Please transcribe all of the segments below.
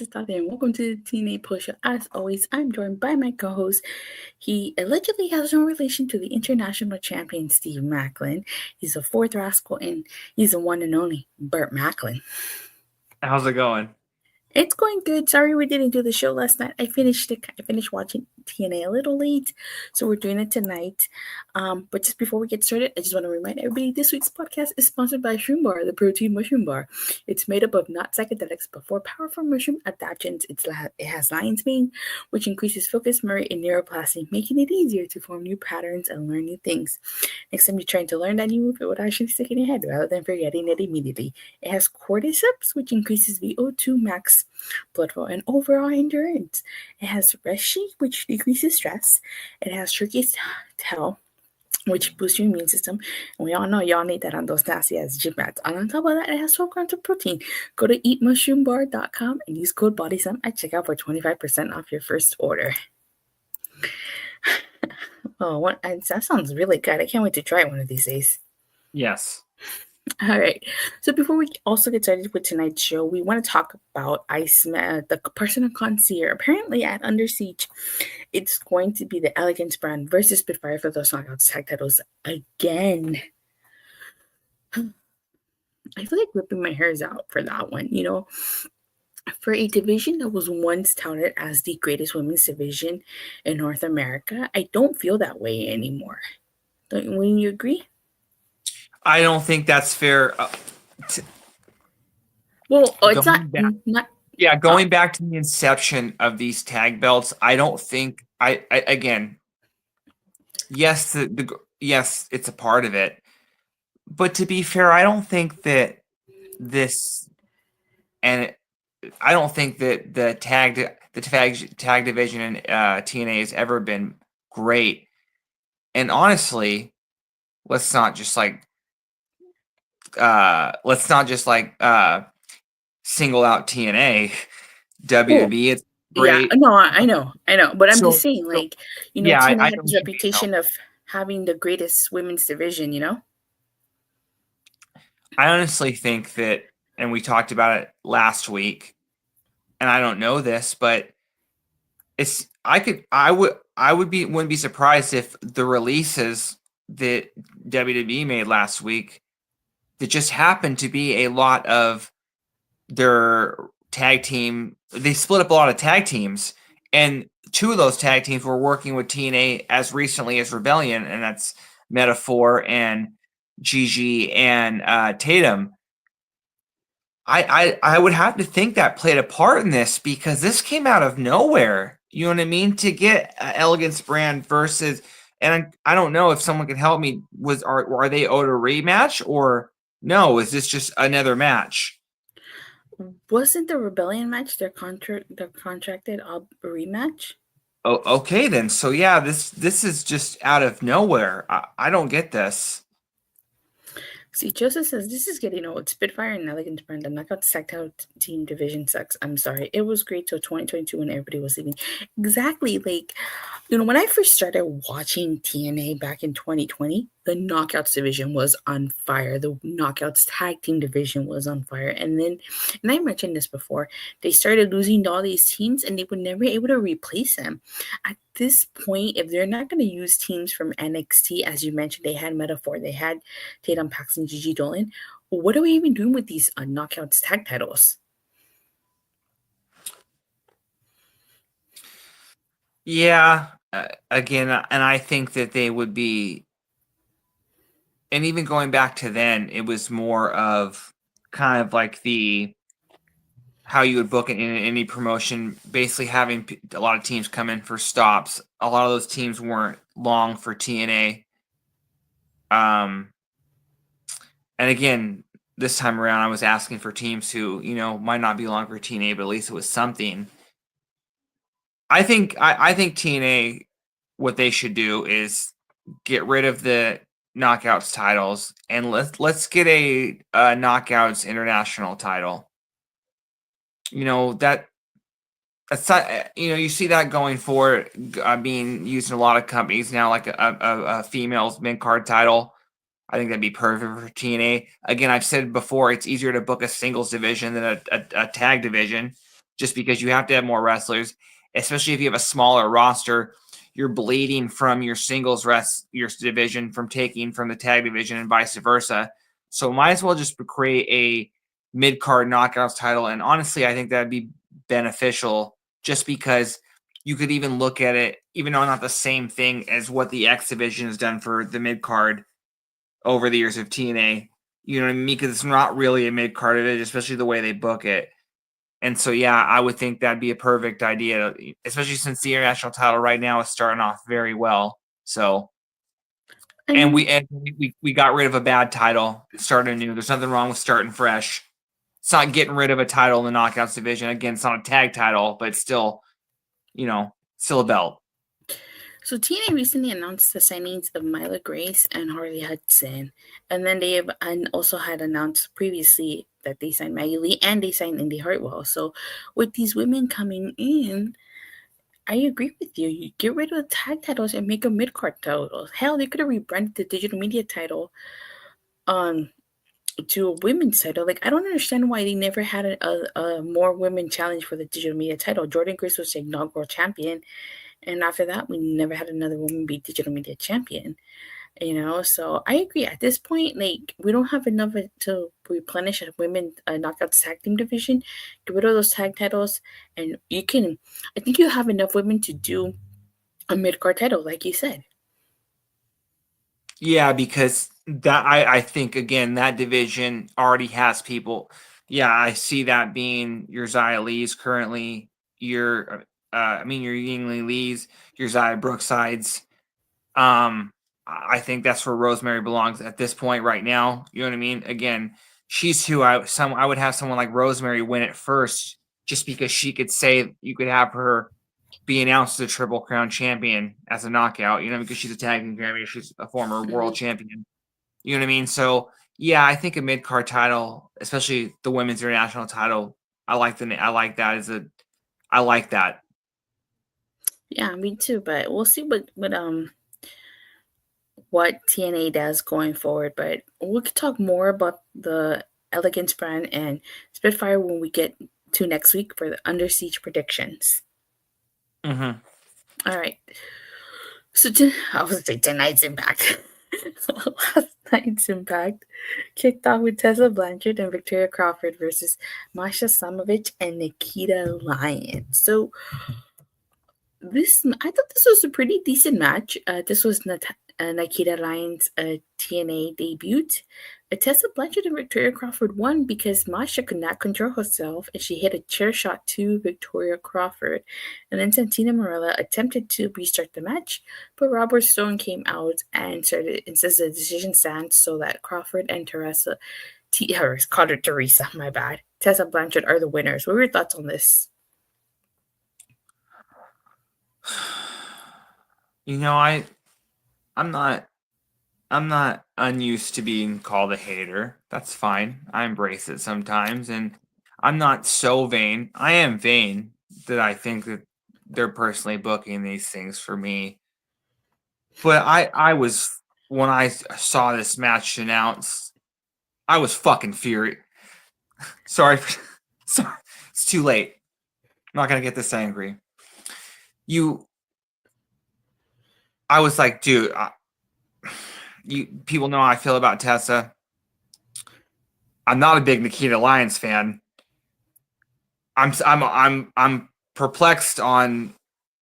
is Tata, and welcome to the TNA Push. As always, I'm joined by my co-host. He allegedly has no relation to the international champion Steve Macklin. He's the fourth rascal, and he's the one and only Burt Macklin. How's it going? It's going good. Sorry we didn't do the show last night. I finished watching TNA a little late, so we're doing it tonight. But just before we get started, I just want to remind everybody this week's podcast is sponsored by Shroom Bar, the protein mushroom bar. It's made up of not psychedelics, but 4 powerful mushroom adaptogens. It has lion's mane, which increases focus, memory, and neuroplasticity, making it easier to form new patterns and learn new things. Next time you're trying to learn that new move, it would actually stick in your head rather than forgetting it immediately. It has cordyceps, which increases VO2 max blood flow and overall endurance. It has reishi, which decreases stress. It has turkey's tail, which boosts your immune system. And we all know y'all need that on those nasty ass gym rats. And on top of that, it has 12 grams of protein. Go to eatmushroombar.com and use code BODYSUM at checkout for 25% off your first order. That sounds really good. I can't wait to try it one of these days. Yes. All right. So before we also get started with tonight's show, we want to talk about Iceman, the personal concierge. Apparently, at Under Siege, it's going to be the Elegance brand versus Spitfire for those Knockouts tag titles again. I feel like ripping my hairs out for that one. You know, for a division that was once touted as the greatest women's division in North America, I don't feel that way anymore. Wouldn't you agree? I don't think that's fair. It's not. Yeah, going back to the inception of these tag belts, I don't think again. Yes, yes, it's a part of it, but to be fair, I don't think that I don't think that the tag division in TNA has ever been great. And honestly, let's not just single out TNA. WWE, it's great. Yeah, no, I know, but I'm just saying, TNA has a reputation of having the greatest women's division. You know, I honestly think that, and we talked about it last week, and I don't know this, but wouldn't be surprised if the releases that WWE made last week that just happened to be a lot of their tag team. They split up a lot of tag teams, and 2 of those tag teams were working with TNA as recently as Rebellion, and that's Metaphor and Gigi and Tatum. I would have to think that played a part in this, because this came out of nowhere. You know what I mean? To get Elegance brand versus, and I don't know if someone can help me. Are they owed a rematch, or no? Is this just another match? Wasn't the Rebellion match their contracted a rematch? Oh, okay then. So yeah, this is just out of nowhere. I don't get this. See, Joseph says, this is getting old. Spitfire and Elegance brand, the Knockout Tag Team division sucks. I'm sorry. It was great till 2022 when everybody was leaving. Exactly. When I first started watching TNA back in 2020, the Knockouts division was on fire. The Knockouts Tag Team division was on fire. And I mentioned this before, they started losing to all these teams, and they were never able to replace them. At this point, if they're not going to use teams from NXT, as you mentioned, they had Metaphor, they had Tatum Paxton, Gigi Dolan. What are we even doing with these Knockouts tag titles? Yeah, again, and I think that they would be, and even going back to then, it was more of kind of like how you would book it in any promotion, basically having a lot of teams come in for stops. A lot of those teams weren't long for TNA. And again, this time around, I was asking for teams who, might not be long for TNA, but at least it was something. I think TNA, what they should do is get rid of the Knockouts titles, and let's get a Knockouts international title. That's not, you see that going forward, being used in a lot of companies now, like a females mid-card title. I think that'd be perfect for TNA. Again, I've said before, it's easier to book a singles division than a tag division. just because you have to have more wrestlers, especially if you have a smaller roster. You're bleeding from your singles your division from taking from the tag division and vice versa. So might as well just create a mid-card knockouts title. And honestly, I think that'd be beneficial just because you could even look at it, even though not the same thing as what the X division has done for the mid-card over the years of TNA. You know what I mean? Because it's not really a mid-card of it, especially the way they book it. And so, yeah, I would think that'd be a perfect idea, especially since the international title right now is starting off very well. So, and we got rid of a bad title, starting new. There's nothing wrong with starting fresh. It's not getting rid of a title in the knockouts division. Again, it's not a tag title, but it's still, still a belt. So TNA recently announced the signings of Myla Grace and Harley Hudson, and then they have also had announced previously that they signed Maggie Lee and they signed Indi Hartwell. So with these women coming in, I agree with you. You get rid of the tag titles and make a mid card title. Hell, they could have rebranded the digital media title to a women's title. Like, I don't understand why they never had a more women challenge for the digital media title. Jordan Grace was the inaugural champion. And after that, we never had another woman be digital media champion. So I agree. At this point, like, we don't have enough to replenish a women knockouts tag team division. Get rid of those tag titles, and I think you have enough women to do a mid card title, like you said. Yeah, because that I think again that division already has people. Yeah, I see that being your Xia Lees currently. Your Yingling Lees, your Xia Brooksides. I think that's where Rosemary belongs at this point right now. You know what I mean? Again, she's who I would have someone like Rosemary win it first, just because she could say you could have her be announced as a Triple Crown champion as a knockout. Because she's a tag team champion, she's a former world champion. You know what I mean? So yeah, I think a mid card title, especially the women's international title, I like that. I like that. Yeah, me too. But we'll see what TNA does going forward. But we could talk more about the Elegance brand and Spitfire when we get to next week for the Under Siege predictions. Mm-hmm. All right. So I was say tonight's Impact. Last night's Impact kicked off with Tessa Blanchard and Victoria Crawford versus Masha, Slamovich, and Nikkita, Lyons. So I thought this was a pretty decent match. This was Nikkita Lyons' TNA debut. Tessa Blanchard and Victoria Crawford won because Masha could not control herself and she hit a chair shot to Victoria Crawford. And then Santina Marella attempted to restart the match, but Robert Stone came out and says the decision stands so that Crawford and Tessa Blanchard are the winners. What were your thoughts on this? I'm not unused to being called a hater. That's fine. I embrace it sometimes, and I'm not so vain. I am vain that I think that they're personally booking these things for me. But I was, when I saw this match announced, I was fucking furious. Sorry, it's too late. I'm not gonna get this angry. I was like, dude, people know how I feel about Tessa. I'm not a big Nikkita Lyons fan. I'm perplexed on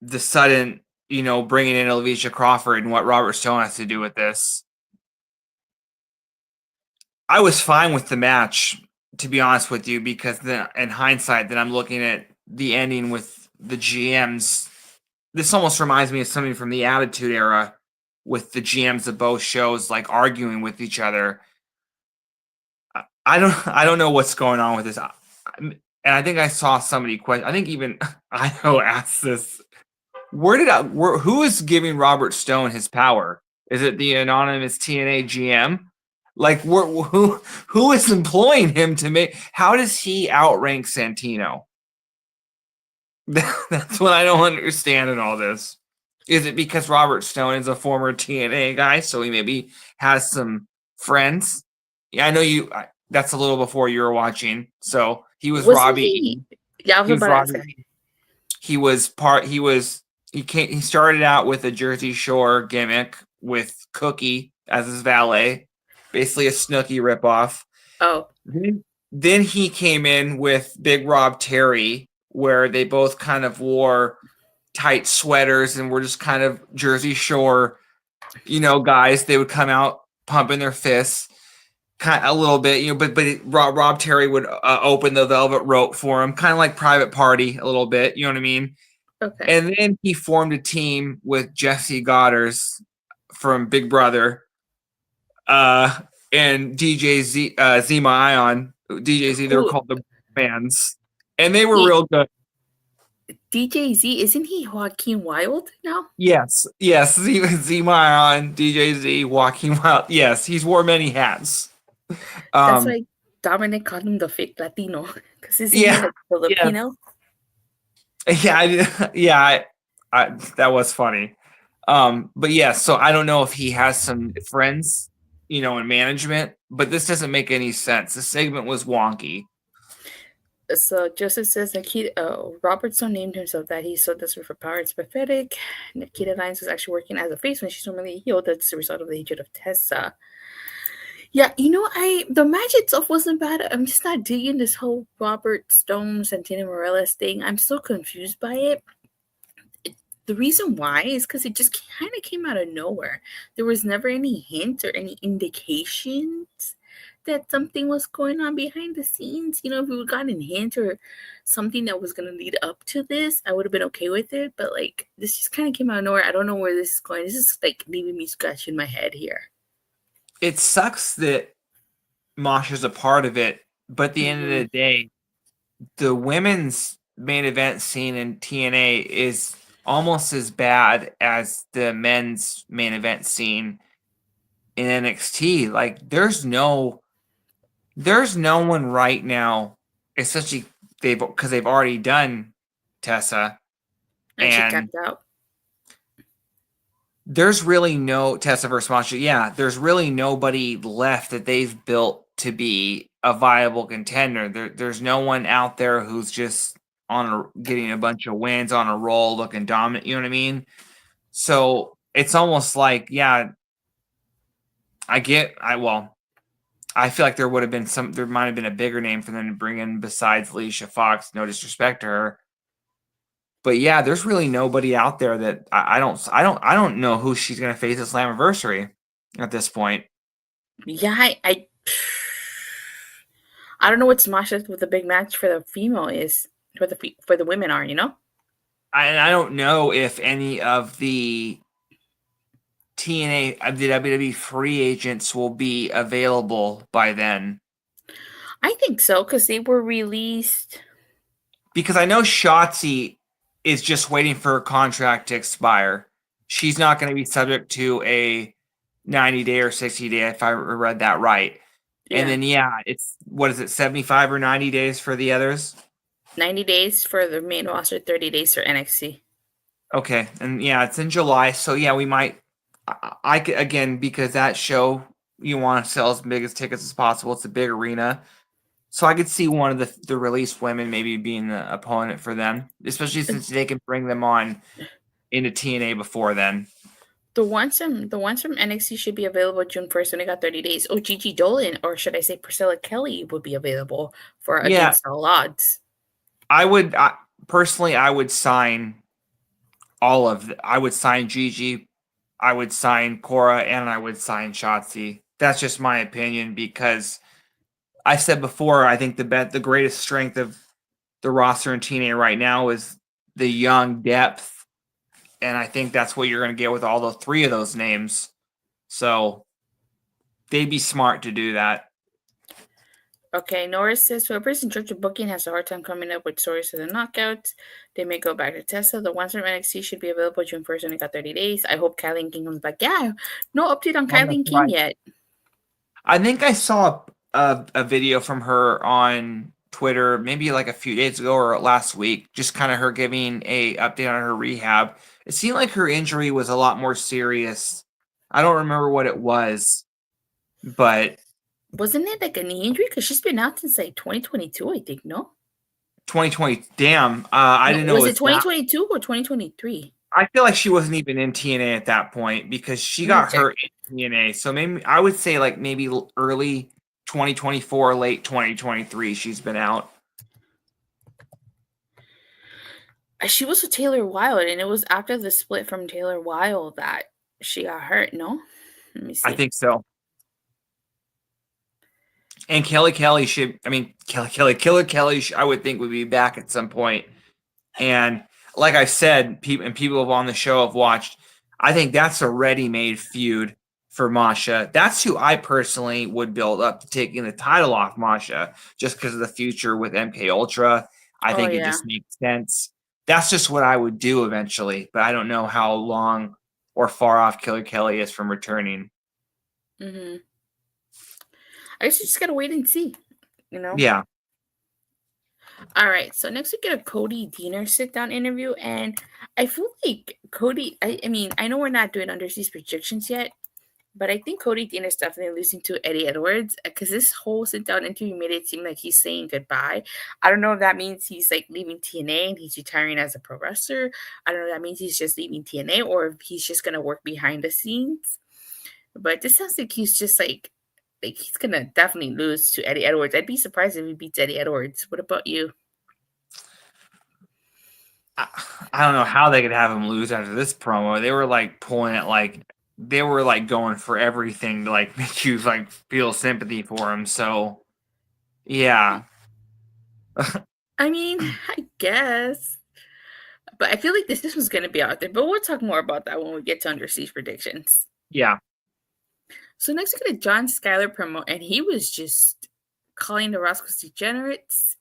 the sudden, bringing in Alicia Crawford and what Robert Stone has to do with this. I was fine with the match, to be honest with you, because then in hindsight, then I'm looking at the ending with the GMs. This almost reminds me of something from the Attitude Era, with the GMs of both shows like arguing with each other. I don't know what's going on with this. And I think I saw somebody question. I think even Idaho asked this. Who is giving Robert Stone his power? Is it the anonymous TNA GM? Like, who is employing him to make? How does he outrank Santino? That's what I don't understand in all this. Is it because Robert Stone is a former TNA guy, so he maybe has some friends? Yeah, I know you. That's a little before you were watching. So he was Robbie. Yeah, I was He was about to brought ask that. he started out with a Jersey Shore gimmick with Cookie as his valet, basically a Snooki ripoff. Oh, Then he came in with Big Rob Terry, where they both kind of wore tight sweaters and were just kind of Jersey Shore, guys. They would come out pumping their fists, kind of a little bit, Rob Terry would open the velvet rope for him, kind of like Private Party a little bit. You know what I mean? okay. And then he formed a team with Jesse Godders from Big Brother, and DJ Zima Ion, DJ Z. They were Who? called the Bands, and they were He, real good. DJ Z, isn't he Joaquin Wild now? Yes, Zima Ion, DJ Z, Walking Wild. Yes, he's wore many hats. That's why Dominic called him the fake Latino, because isn't he like Filipino? Yeah, that was funny. But yeah, so I don't know if he has some friends, in management, but this doesn't make any sense. The segment was wonky. So Joseph says Robertson named himself that. He's so desperate for power. It's pathetic. Nikkita Lyons was actually working as a face when she's normally a heel. That's the result of the hatred of Tessa. Yeah, the match itself wasn't bad. I'm just not digging this whole Robert Stone Santina Morales thing. I'm so confused by it. The reason why is because it just kind of came out of nowhere. There was never any hint or any indications that something was going on behind the scenes. If we would gotten a hint or something that was going to lead up to this, I would have been okay with it. But this just kind of came out of nowhere. I don't know where this is going. This is leaving me scratching my head here. It sucks that Masha's a part of it, but at the end of the day, the women's main event scene in TNA is almost as bad as the men's main event scene in NXT. There's no one right now, especially because they've already done Tessa, and she capped out. There's really no Tessa versus Masha. Yeah, there's really nobody left that they've built to be a viable contender. There's no one out there who's just getting a bunch of wins on a roll, looking dominant. You know what I mean? So it's almost like, yeah, I feel like there might have been a bigger name for them to bring in besides Alicia Fox. No disrespect to her. But yeah, there's really nobody out there that I don't know who she's gonna face at Slammiversary at this point. Yeah, I don't know what Masha with the big match for the female is for the women are. I don't know if any of the TNA of the WWE free agents will be available by then. I think so because they were released. Because I know Shotzi is just waiting for her contract to expire. She's not going to be subject to a 90-day or 60-day, if I read that right. Yeah. And then, it's, 75 or 90 days for the others? 90 days for the main roster, 30 days for NXT. Okay. And, it's in July. So, we might, again, because that show, you want to sell as big as tickets as possible. It's a big arena. So I could see one of the released women maybe being the opponent for them, especially since they can bring them on into TNA before then. The ones from NXT should be available June 1st when they got 30 days. Oh, Gigi Dolan, or should I say Priscilla Kelly, would be available for Against All Odds. I would personally, I would sign all of them. I would sign Gigi, I would sign Cora, and I would sign Shotzi. That's just my opinion because I said before, I think the greatest strength of the roster in TNA right now is the young depth, and I think that's what you're going to get with all the three of those names. So they'd be smart to do that. Okay, Norris says whoever's in charge of booking has a hard time coming up with stories for the knockouts. They may go back to Tessa. The ones from NXT should be available June 1st when they got 30 days. I hope Kylie King comes back. Yeah, no update on Kylie King yet. I think I saw a video from her on Twitter maybe like a few days ago or last week, just kind of her giving a update on her rehab. It seemed like her injury was a lot more serious. I don't remember what it was, but wasn't it like a knee injury? Because she's been out since 2022, I think, no? 2020. Damn, I No, didn't know was it it was that. 2022 or 2023? I feel like she wasn't even in TNA at that point because she Let me got check. hurt in TNA. So maybe I would say like maybe early 2024, late 2023. She's been out. She was with Taylor Wilde, and it was after the split from Taylor Wilde that she got hurt. No, let me I see. think so. And Kelly should. I mean, Killer Kelly. I would think would be back at some point. And like I said, people on the show have watched. I think that's a ready-made feud for Masha. That's who I personally would build up to taking the title off Masha, just because of the future with MK Ultra. I Oh think it yeah. just makes sense. That's just what I would do eventually, but I don't know how long or far off Killer Kelly is from returning. I guess you just gotta wait and see. Yeah. All right. So next we get a Cody Deaner sit down interview, and I feel like Cody. I mean, I know we're not doing underseas projections yet, but I think Cody Deaner's definitely losing to Eddie Edwards because this whole sit down interview made it seem like he's saying goodbye. I don't know if that means he's like leaving TNA and he's retiring as a pro wrestler. I don't know if that means he's just leaving TNA or if he's just gonna work behind the scenes. But this sounds like he's just like he's gonna definitely lose to Eddie Edwards. I'd be surprised if he beats Eddie Edwards. What about you? I don't know how they could have him lose after this promo. They were like pulling it like they were like going for everything to like make you like feel sympathy for him. So yeah. I mean, I guess. But I feel like this was going to be out there. But we'll talk more about that when we get to Under Siege predictions. Yeah. So next we get a John Skyler promo, and he was just calling the Rascalz degenerates.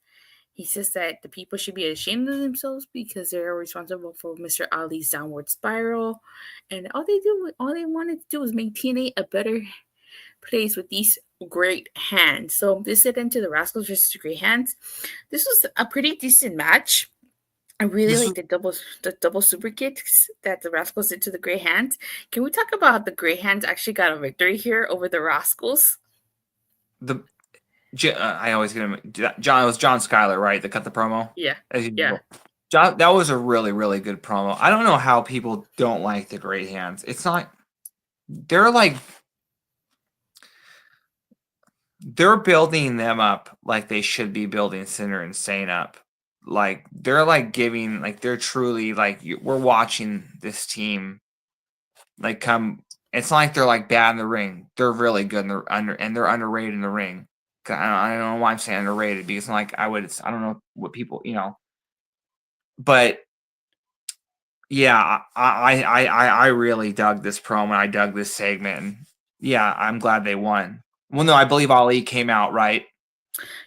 He says that the people should be ashamed of themselves because they're responsible for Mr. Ali's downward spiral, and all they wanted to do was make TNA a better place with these great hands. So this led into the Rascalz versus Great Hands. This was a pretty decent match. I really like the double super kicks that the Rascalz did to the Grey Hands. Can we talk about the Grey Hands actually got a victory here over the Rascalz? I always get him. John, it was John Skyler, right? That cut the promo. Yeah, As yeah. usual. John, that was a really, really good promo. I don't know how people don't like the Great Hands. It's not. They're building them up like they should be building Sinner and Sane up. Like they're like giving, like they're truly like we're watching this team like come. It's not like they're like bad in the ring. They're really good and they're underrated in the ring. I don't know why I'm saying underrated because like I don't know what people but yeah, I really dug this promo. I dug this segment. And yeah, I'm glad they won. Well, no, I believe Ali came out right.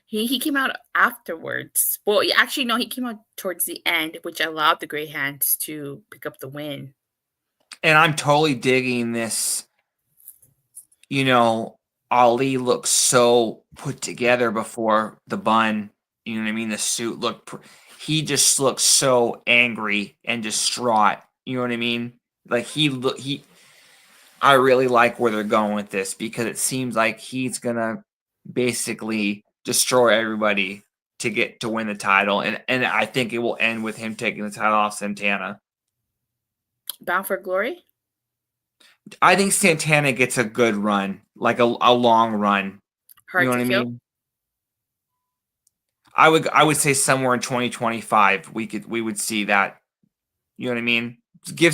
He came out afterwards. Well, actually, no, he came out towards the end, which allowed the Grey Hands to pick up the win. And I'm totally digging this. Ali looks so put together before the bun. You know what I mean? The suit he just looks so angry and distraught. You know what I mean? Like I really like where they're going with this because it seems like he's gonna basically destroy everybody to win the title, and I think it will end with him taking the title off Santana. Bound for Glory? I think Santana gets a good run, like a long run. Hard You know to what I kill? mean? I would say somewhere in 2025 we would see that. You know what I mean?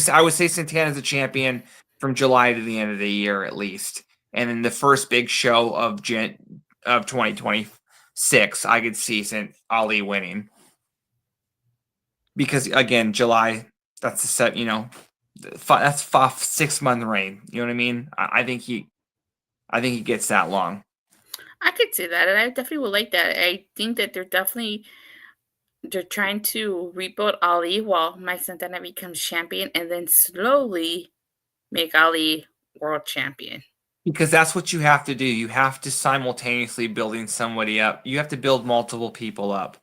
I would say Santana's a champion from July to the end of the year at least. And in the first big show of 2026, I could see Ali winning. Because again, July, that's that's 6-month reign. You know what I mean? I think he gets that long. I could say that, and I definitely would like that. I think that they're trying to rebuild Ali while Mike Santana becomes champion, and then slowly make Ali world champion. Because that's what you have to do. You have to simultaneously building somebody up. You have to build multiple people up.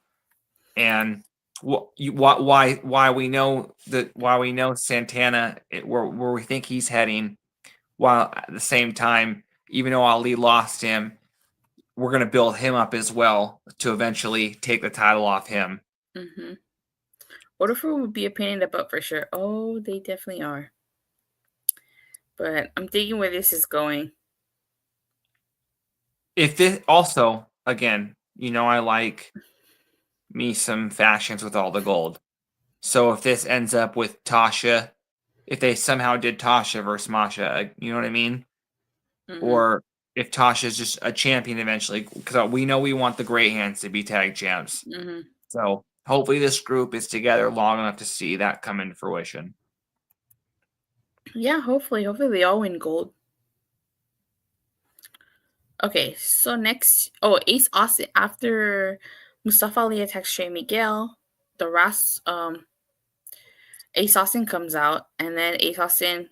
And why we know Santana where we think he's heading, while at the same time, even though Ali lost him, we're going to build him up as well to eventually take the title off him. Mm-hmm. Waterford would be a pain in the butt for sure. Oh, they definitely are. But I'm thinking where this is going. If this also, again, I like me some fashions with all the gold. So if this ends up with Tasha, if they somehow did Tasha versus Masha, you know what I mean? Mm-hmm. Or if Tasha's just a champion eventually, because we know we want the Great Hands to be tag champs. Mm-hmm. So hopefully this group is together long enough to see that come into fruition. Yeah, hopefully they all win gold. Okay, so next, Ace Austin after Mustafa Ali attacks Trey Miguel, Ace Austin comes out, and then Ace Austin,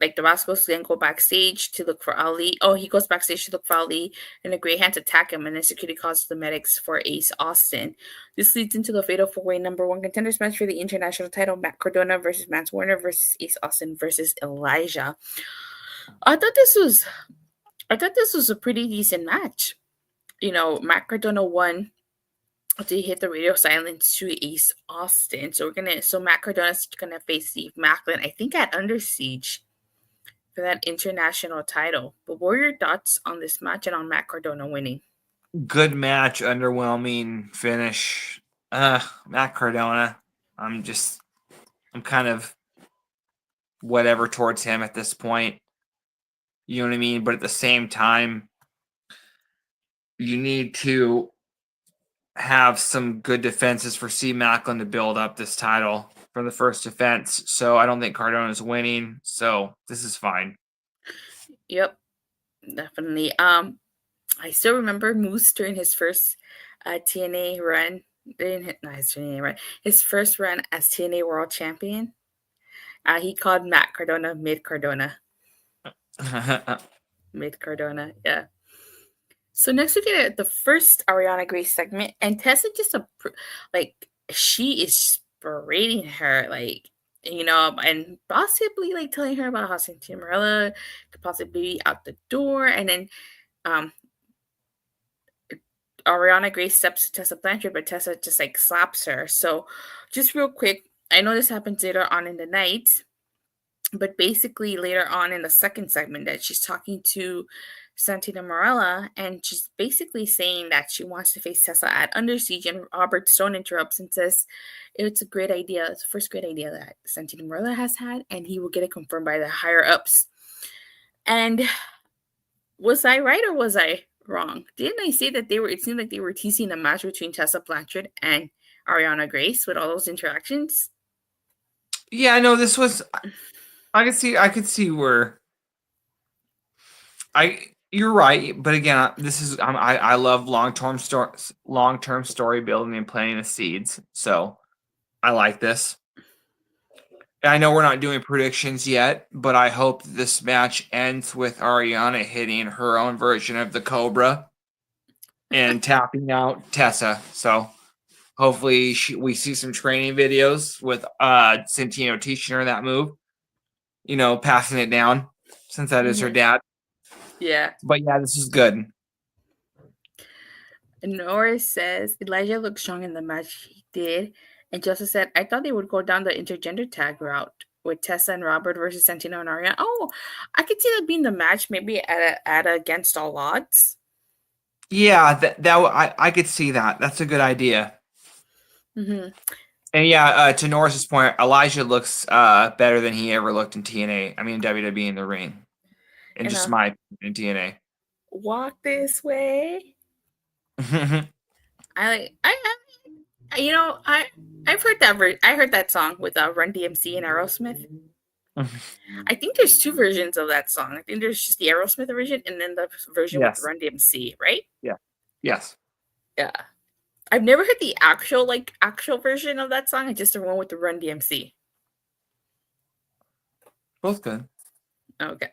like the Rascalz, then go backstage to look for Ali. Oh, he goes backstage to look for Ali, and the Grey Hands attack him, and then security calls the medics for Ace Austin. This leads into the fatal four-way number one contenders match for the international title: Matt Cardona versus Mance Warner versus Ace Austin versus Elijah. I thought this was a pretty decent match. Matt Cardona won to hit the radio silence to Ace Austin. So Matt Cardona's gonna face Steve Macklin, I think, at Under Siege for that international title. But what are your thoughts on this match and on Matt Cardona winning? Good match, underwhelming finish. Matt Cardona. I'm kind of whatever towards him at this point. You know what I mean? But at the same time, you need to have some good defenses for C. Macklin to build up this title from the first defense. So I don't think Cardona's winning. So this is fine. Yep, definitely. I still remember Moose during his first TNA run. His first run as TNA World Champion. He called Matt Cardona Mid Cardona. Mid Cardona, yeah. So next we get the first Arianna Grace segment, and Tessa just she is berating her, and possibly telling her about how Cynthia Morella could possibly be out the door, and then Arianna Grace steps to Tessa Blanchard, but Tessa just slaps her. So just real quick, I know this happens later on in the night, but basically later on in the second segment that she's talking to Santina Morella, and she's basically saying that she wants to face Tessa at Under Siege, and Robert Stone interrupts and says it's a great idea. It's the first great idea that Santina Morella has had, and he will get it confirmed by the higher-ups. And was I right or was I wrong? Didn't I say that it seemed like they were teasing a match between Tessa Blanchard and Arianna Grace with all those interactions? Yeah, no, this was... I could see where... You're right, but again, this is I love long-term story building and planting the seeds. So I like this. I know we're not doing predictions yet, but I hope this match ends with Arianna hitting her own version of the Cobra and tapping out Tessa. So hopefully we see some training videos with Santino teaching her that move. Passing it down since that is her dad. Yeah. But yeah, this is good. Norris says Elijah looked strong in the match. He did. And Joseph said, I thought they would go down the intergender tag route with Tessa and Robert versus Santino and Arianna. Oh, I could see that being the match, maybe at Against All Odds. Yeah, I could see that. That's a good idea. Mm-hmm. And yeah, to Norris's point, Elijah looks better than he ever looked in TNA. I mean, WWE in the ring. And just my in TNA. Walk this way. I've heard that. I heard that song with Run DMC and Aerosmith. I think there's two versions of that song. I think there's just the Aerosmith version and then the version with Run DMC, right? Yeah. Yes. Yeah. I've never heard the actual version of that song. I just the one with the Run DMC. Both good. Okay.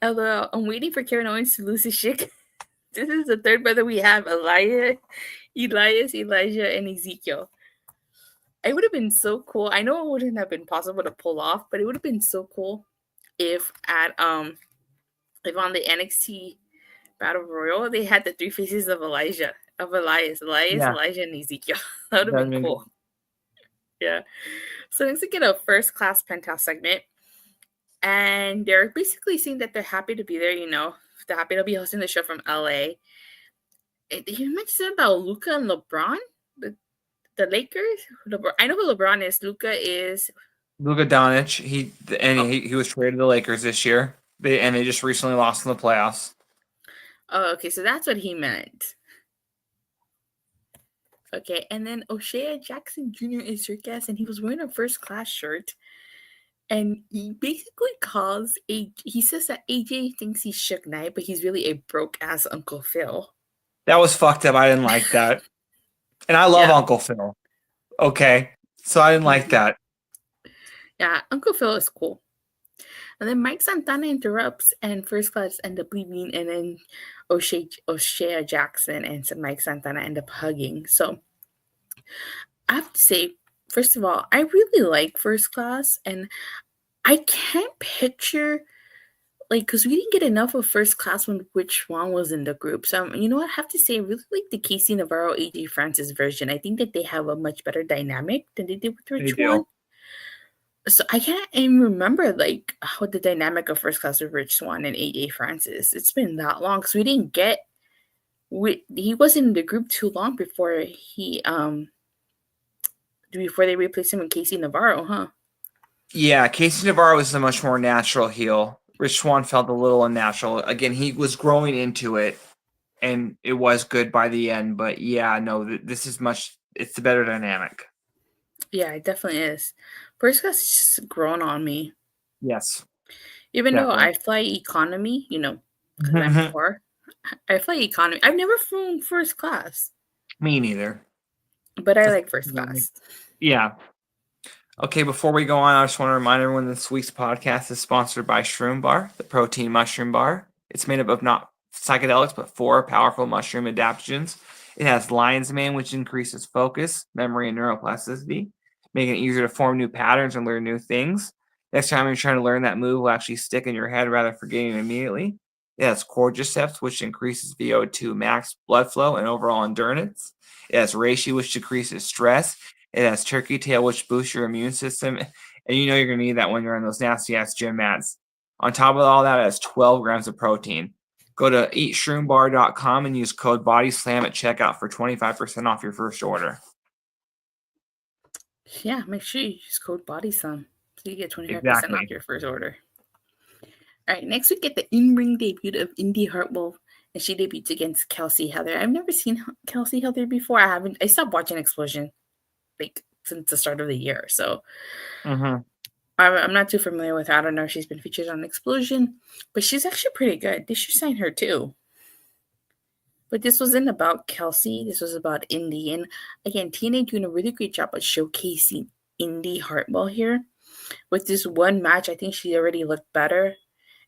Although I'm waiting for Kevin Owens to lose his shit. This is the third brother we have: Elias, Elijah, and Ezekiel. It would have been so cool. I know it wouldn't have been possible to pull off, but it would have been so cool if on the NXT Battle Royal they had the three faces of of Elias, Yeah. Elijah, and Ezekiel. That would have That'd been be cool. Yeah. So next we get a first class Penthouse segment. And they're basically saying that they're happy to be there, They're happy to be hosting the show from LA. You mentioned about Luka and LeBron, the Lakers. I know who LeBron is. Luka is Luka Doncic. He was traded to the Lakers this year. They just recently lost in the playoffs. Oh, okay, so that's what he meant. Okay, and then O'Shea Jackson Jr. is your guest, and he was wearing a first class shirt. And he basically he says that AJ thinks he's Suge Knight, but he's really a broke ass Uncle Phil. That was fucked up. I didn't like that. And I love Uncle Phil. Okay. So I didn't like that. Yeah, Uncle Phil is cool. And then Mike Santana interrupts, and first class end up leaving, and then O'Shea Jackson and Mike Santana end up hugging. So I have to say, first of all, I really like first class, and I can't picture, because we didn't get enough of first class when Rich Swann was in the group. So, you know what? I have to say, I really like the Casey Navarro, AJ Francis version. I think that they have a much better dynamic than they did with Rich Swann. So I can't even remember how the dynamic of first class with Rich Swann and AJ Francis. It's been that long because we didn't get. He wasn't in the group too long before before they replaced him with Casey Navarro, huh? Yeah, Casey Navarro was a much more natural heel. Rich Swann felt a little unnatural. Again, he was growing into it, and it was good by the end. But yeah, no, this is it's the better dynamic. Yeah, it definitely is. First class has just grown on me. Yes. Even though I fly economy, because I'm poor, I fly economy. I've never flown first class. Me neither. But I like first class. Yeah. Okay, before we go on, I just want to remind everyone this week's podcast is sponsored by Shroom Bar, the protein mushroom bar. It's made up of not psychedelics, but 4 powerful mushroom adaptogens. It has Lion's Mane, which increases focus, memory, and neuroplasticity, making it easier to form new patterns and learn new things. Next time you're trying to learn that move will actually stick in your head rather than forgetting it immediately. It has Cordyceps, which increases VO2 max blood flow and overall endurance. It has Reishi, which decreases stress. It has Turkey Tail, which boosts your immune system. And you know you're going to need that when you're on those nasty-ass gym mats. On top of all that, it has 12 grams of protein. Go to eatshroombar.com and use code BODYSLAM at checkout for 25% off your first order. Yeah, make sure you use code BODYSLAM so you get 25% off your first order. All right, next we get the in-ring debut of Indi Hartwell, and she debuts against Kelsey Heather. I've never seen Kelsey Heather before. I stopped watching Explosion since the start of the year, so I'm not too familiar with her. I don't know if she's been featured on Explosion, but she's actually pretty good. They should sign her too. But this wasn't about Kelsey. This was about Indi. And again, TNA doing a really great job of showcasing Indi Hartwell here. With this one match, I think she already looked better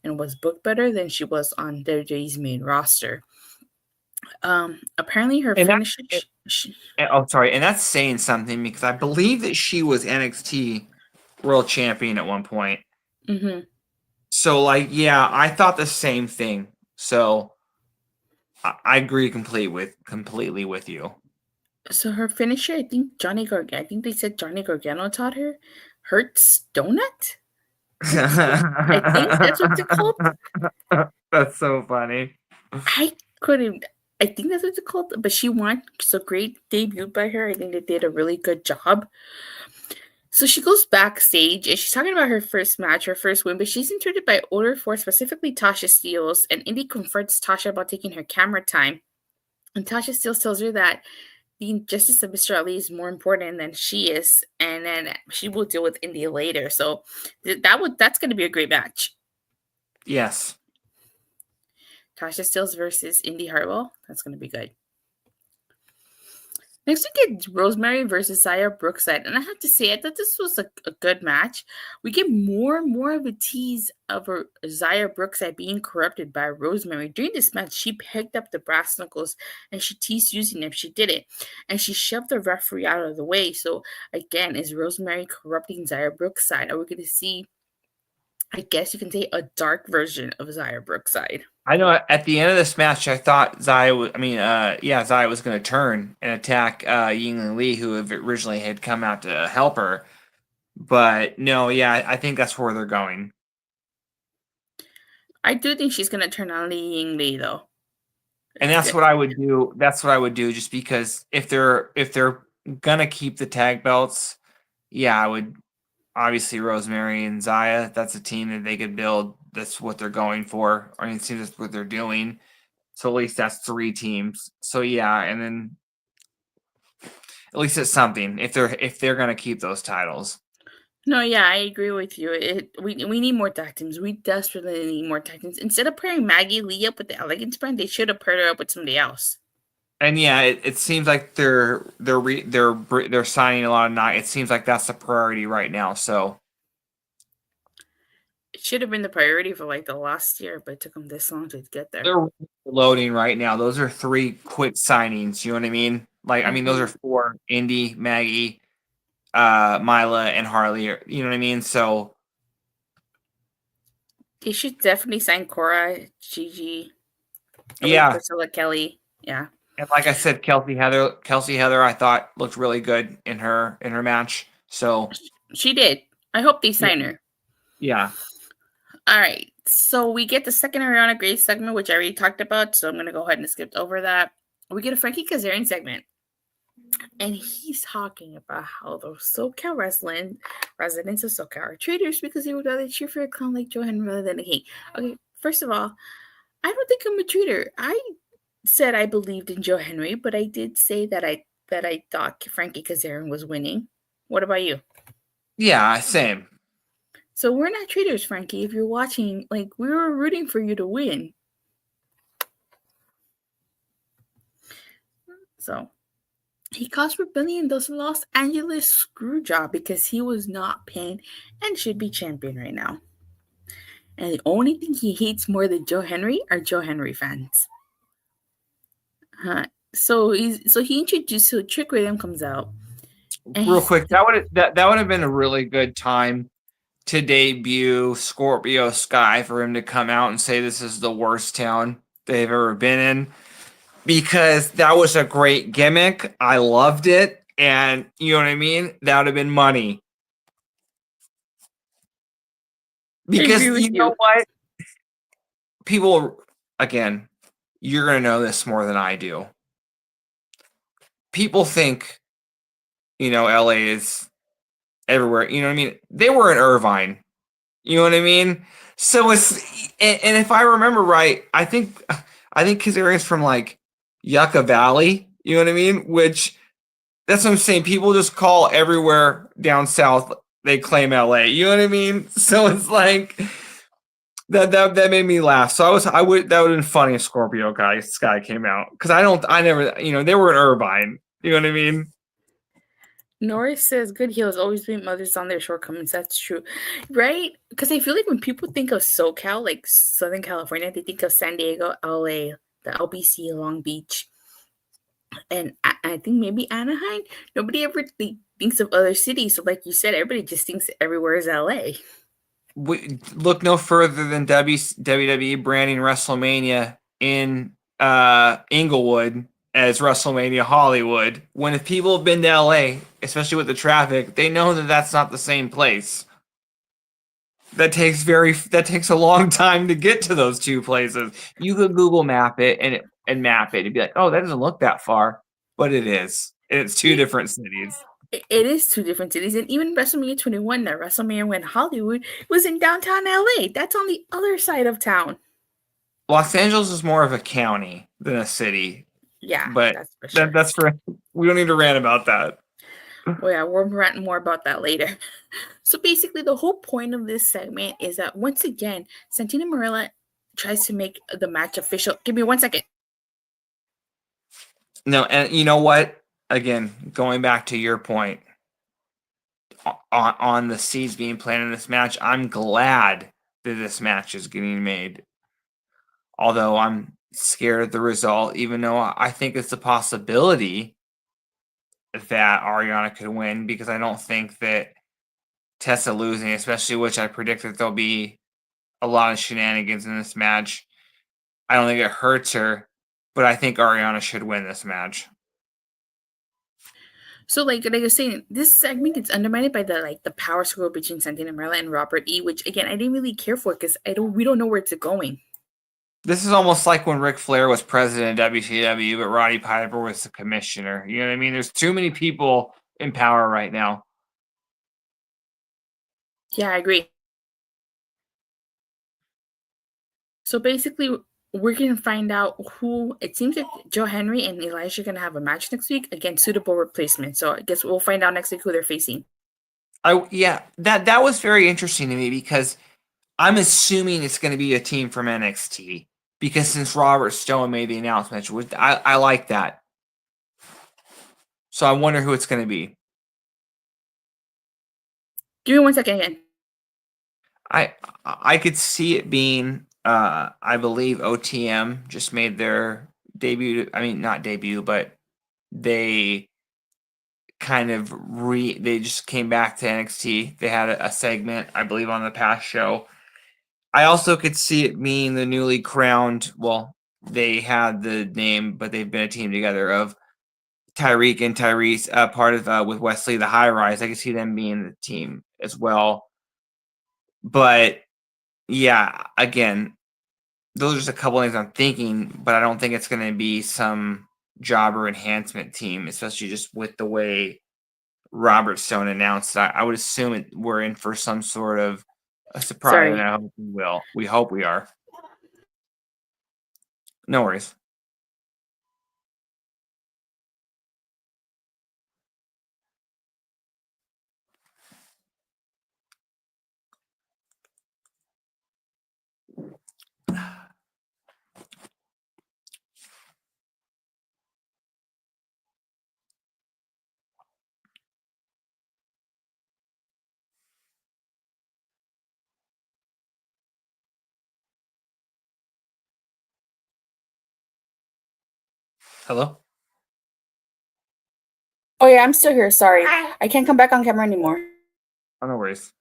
and was booked better than she was on WWE's main roster. Apparently her finish. And that's saying something because I believe that she was NXT World Champion at one point. Mm-hmm. So, I thought the same thing. So, I agree completely with you. So her finisher, I think they said Johnny Gargano taught her. Hurts Donut? I think that's what it's called. That's so funny. I think that's what it's called. But she won. So great debut by her. I think they did a really good job. So she goes backstage and she's talking about her first match, her first win, but she's interrupted by Order 4, specifically Tasha Steelz, and Indi confronts Tasha about taking her camera time. And Tasha Steelz tells her that the injustice of Mr. Ali is more important than she is, and then she will deal with Indi later. So that's going to be a great match. Yes. Tasha Steelz versus Indi Hartwell. That's going to be good. Next, we get Rosemary versus Xia Brookside. And I have to say, I thought this was a good match. We get more and more of a tease of Xia Brookside being corrupted by Rosemary. During this match, she picked up the brass knuckles and she teased using them. She did it. And she shoved the referee out of the way. So, again, is Rosemary corrupting Xia Brookside? Are we going to see I guess you can say a dark version of Xia Brookside. I know at the end of this match, I thought Xia was going to turn and attack Yingling Li, who originally had come out to help her. But no, yeah, I think that's where they're going. I do think she's gonna turn on Li Ying Li though. And that's what I would do. That's what I would do, just because if they're gonna keep the tag belts, yeah, I would obviously Rosemary and Xia. That's a team that they could build. That's what they're going for. I mean, it seems that's what they're doing. So at least that's 3 teams. So yeah, and then at least it's something if they're gonna keep those titles. No, yeah, I agree with you. We need more tag teams. We desperately need more tag teams. Instead of pairing Maggie Lee up with the Elegance brand, they should have paired her up with somebody else. And yeah, it seems like they're signing a lot of night. It seems like that's the priority right now. So it should have been the priority for like the last year, but it took them this long to get there. they're loading right now. Those are 3 quick signings. You know what I mean? Like, I mean, those are 4: Indi, Maggie, Mila, and Harley. You know what I mean? So they should definitely sign Cora, Gigi, yeah, Priscilla, Kelly. Yeah. And like I said, Kelsey Heather, I thought looked really good in her match. So she did. I hope they sign her. Yeah. All right. So we get the second Arianna Grace segment, which I already talked about. So I'm going to go ahead and skip over that. We get a Frankie Kazarian segment. And he's talking about how the SoCal residents of SoCal are traitors because they would rather cheer for a clown like Joe Henry rather than a king. Okay, first of all, I don't think I'm a traitor. I said I believed in Joe Henry, but I did say that I thought Frankie Kazarian was winning. What about you? Yeah, same. So we're not traitors, Frankie. If you're watching, like, we were rooting for you to win. So he caused rebellion in the Los Angeles screw job because he was not pinned and should be champion right now. And the only thing he hates more than Joe Henry are Joe Henry fans. So he introduced, so Trick William comes out. Real quick, that would have been a really good time to debut Scorpio Sky for him to come out and say this is the worst town they've ever been in, because that was a great gimmick. I loved it, and you know what I mean? That would have been money. Because you know what? People, again, you're going to know this more than I do. People think, LA is everywhere. You know what I mean? They were in Irvine. You know what I mean? So it's, and if I remember right, I think Kazarian's from like Yucca Valley. You know what I mean? Which, that's what I'm saying. People just call everywhere down south, they claim LA. You know what I mean? So it's like that made me laugh. So that would have been funny if Scorpio Sky came out, because I never, they were in Irvine. You know what I mean? Norris says good heels always meet mothers on their shortcomings. That's true, right? Because I feel like when people think of SoCal, like Southern California, they think of San Diego, LA, the LBC, Long Beach, and I think maybe Anaheim. Nobody ever thinks of other cities. So like you said, everybody just thinks everywhere is LA. We look no further than WWE branding WrestleMania in Inglewood as WrestleMania Hollywood. When if people have been to LA, especially with the traffic, they know that that's not the same place. That takes a long time to get to those two places. You could Google map it and map it and be like, oh, that doesn't look that far, but it is. It's 2 different cities. It is 2 different cities, and even WrestleMania 21, that WrestleMania went Hollywood, was in downtown LA. That's on the other side of town. Los Angeles is more of a county than a city. Yeah, but that's for sure. That's for, we don't need to rant about that. Oh yeah, we'll rant more about that later. So basically, the whole point of this segment is that once again, Santina Marella tries to make the match official. Give me 1 second. No, and you know what? Again, going back to your point on the seeds being planted in this match, I'm glad that this match is getting made. Although I'm scared of the result, even though I think it's a possibility that Arianna could win, because I don't think that Tessa losing, especially which I predict that there'll be a lot of shenanigans in this match. I don't think it hurts her, but I think Arianna should win this match. So, like I was saying, this segment gets undermined by the power struggle between Santino Marella and Robert E, which again I didn't really care for because we don't know where it's going. This is almost like when Ric Flair was president of WCW, but Roddy Piper was the commissioner. You know what I mean? There's too many people in power right now. Yeah, I agree. So basically, we're going to find out who. It seems like Joe Henry and Elijah are going to have a match next week against suitable replacements. So I guess we'll find out next week who they're facing. That was very interesting to me because I'm assuming it's going to be a team from NXT because since Robert Stone made the announcement, I like that. So I wonder who it's going to be. Give me 1 second again. I could see it being I believe OTM just made their debut. I mean, not debut, but they kind of they just came back to NXT. They had a segment, I believe, on the past show. I also could see it being the newly crowned, well, they had the name, but they've been a team together of Tyreek and Tyrese, part of with Wesley the High Rise. I could see them being the team as well. But yeah, again, those are just a couple things I'm thinking, but I don't think it's going to be some jobber enhancement team, especially just with the way Robert Stone announced. I would assume we're in for some sort of a surprise. Sorry. And I hope we will. We hope we are. No worries. Hello? Oh yeah, I'm still here. Sorry, I can't come back on camera anymore. Oh, no worries.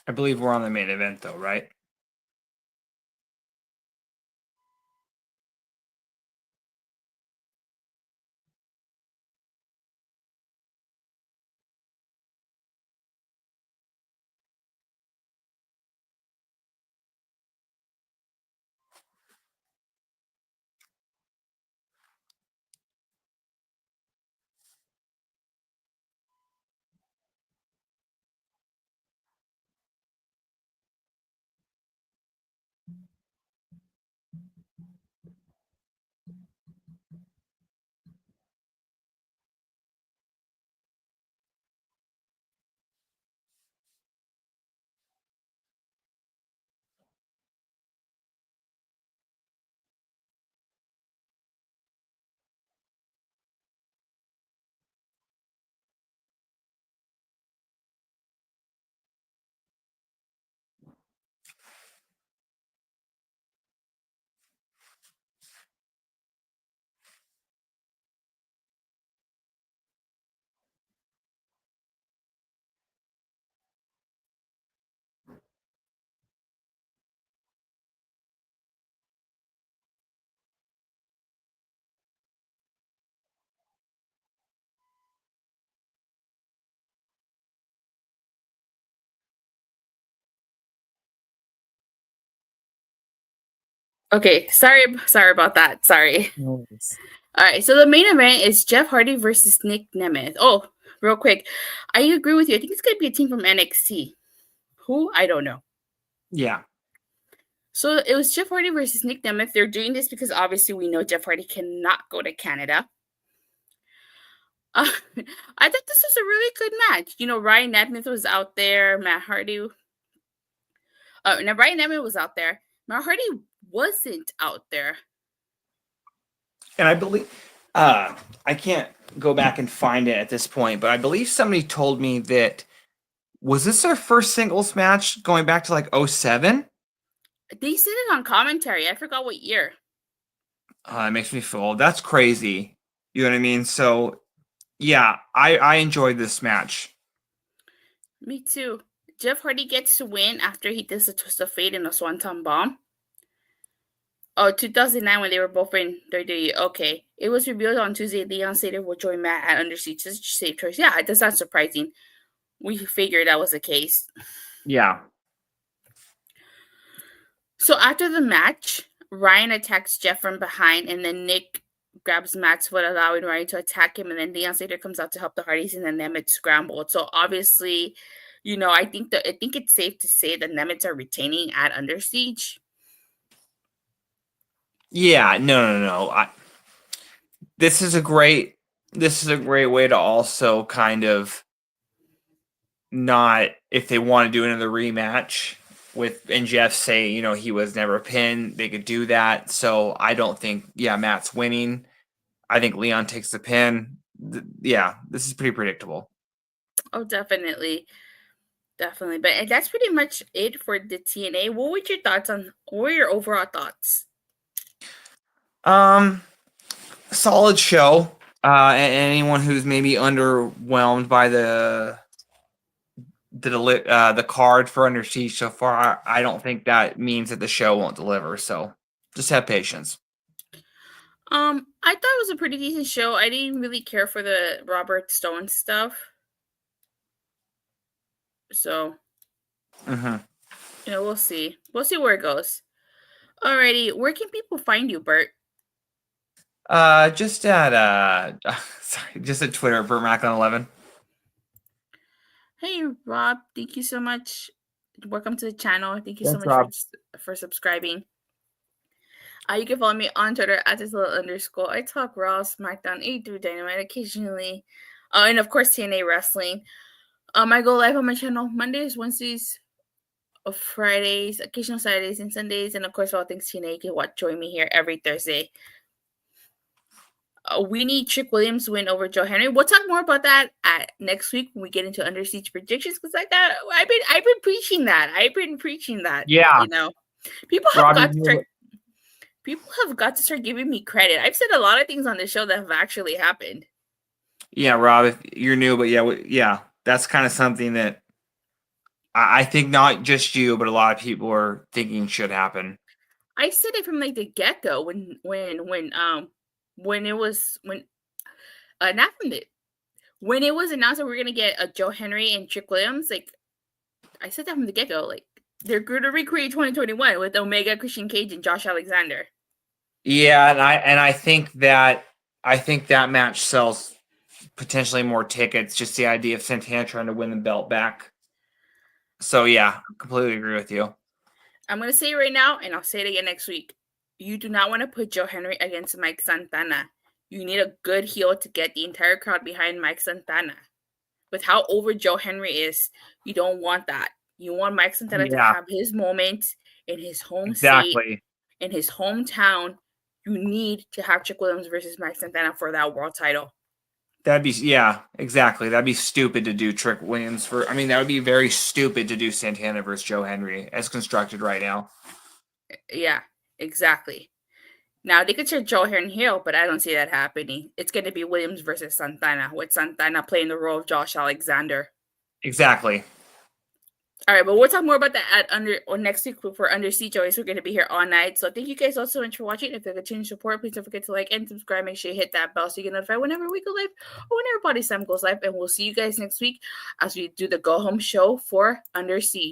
I believe we're on the main event, though, right? Okay, sorry about that. Sorry. No. All right, so the main event is Jeff Hardy versus Nick Nemeth. Oh, real quick, I agree with you. I think it's gonna be a team from NXT. Who? I don't know. Yeah. So it was Jeff Hardy versus Nick Nemeth. They're doing this because obviously we know Jeff Hardy cannot go to Canada. I thought this was a really good match. Ryan Nemeth was out there. Matt Hardy. Now Ryan Nemeth was out there. Matt Hardy wasn't out there. And I believe, I can't go back and find it at this point, but I believe somebody told me that, was this their first singles match going back to like 2007? They said it on commentary. I forgot what year. It makes me feel, that's crazy. You know what I mean? So, yeah, I enjoyed this match. Me too. Jeff Hardy gets to win after he does a twist of fate and a swanton bomb. Oh, 2009 when they were both in WWE. Okay. It was revealed on Tuesday Leon Slater will join Matt at Under Siege. Safe choice. Yeah, that's not surprising. We figured that was the case. Yeah. So after the match, Ryan attacks Jeff from behind, and then Nick grabs Matt's foot, allowing Ryan to attack him, and then Leon Slater comes out to help the Hardys, and then Nemeth scrambled. So obviously, I think it's safe to say that Nemeth are retaining at Under Siege. Yeah, no. This is a great way to also kind of not, if they want to do another rematch and Jeff say, he was never pinned, they could do that. So I don't think, Matt's winning. I think Leon takes the pin. Yeah, this is pretty predictable. Oh, definitely. Definitely. But that's pretty much it for the TNA. What were your overall thoughts? Solid show. Anyone who's maybe underwhelmed by the card for Under Siege so far, I don't think that means that the show won't deliver. So just have patience. I thought it was a pretty decent show. I didn't really care for the Robert Stone stuff. So, we'll see. We'll see where it goes. Alrighty, where can people find you, Bert? Just at Twitter, Bert Macklin 11. Hey, Rob, thank you so much. Welcome to the channel. Thank you so much Rob. for subscribing. You can follow me on Twitter at @this_. I talk Raw, SmackDown, A3 Dynamite occasionally. And of course, TNA Wrestling. I go live on my channel Mondays, Wednesdays, Fridays, occasional Saturdays and Sundays. And of course, all things TNA, you can join me here every Thursday. We need Trick Williams to win over Joe Henry. We'll talk more about that next week when we get into Under Siege predictions, because I've been preaching that. Yeah. People have got to start giving me credit. I've said a lot of things on this show that have actually happened. Yeah, Rob, if you're new, but that's kind of something that I think not just you, but a lot of people are thinking should happen. I said it from like the get-go when it was announced that we're gonna get a Joe Henry and Trick Williams. Like, I said that from the get-go. Like, they're going to recreate 2021 with Omega, Christian Cage, and Josh Alexander. Yeah, and I think that match sells potentially more tickets. Just the idea of Santana trying to win the belt back. So yeah, completely agree with you. I'm gonna say it right now, and I'll say it again next week. You do not want to put Joe Henry against Mike Santana. You need a good heel to get the entire crowd behind Mike Santana. With how over Joe Henry is, you don't want that. You want Mike Santana to have his moment in his home state, in his hometown. You need to have Trick Williams versus Mike Santana for that world title. That'd be, exactly. That'd be stupid to do Trick Williams that would be very stupid to do Santana versus Joe Henry as constructed right now. Yeah, exactly. Now, they could say Joe Henry heel, but I don't see that happening. It's going to be Williams versus Santana, with Santana playing the role of Josh Alexander. Exactly. All right, but we'll talk more about that next week for Under Siege. Always, we're going to be here all night. So thank you guys all so much for watching. If you continue to support, please don't forget to like and subscribe. Make sure you hit that bell so you get notified whenever we go live or whenever Body Slam goes live. And we'll see you guys next week as we do the go home show for Under Siege.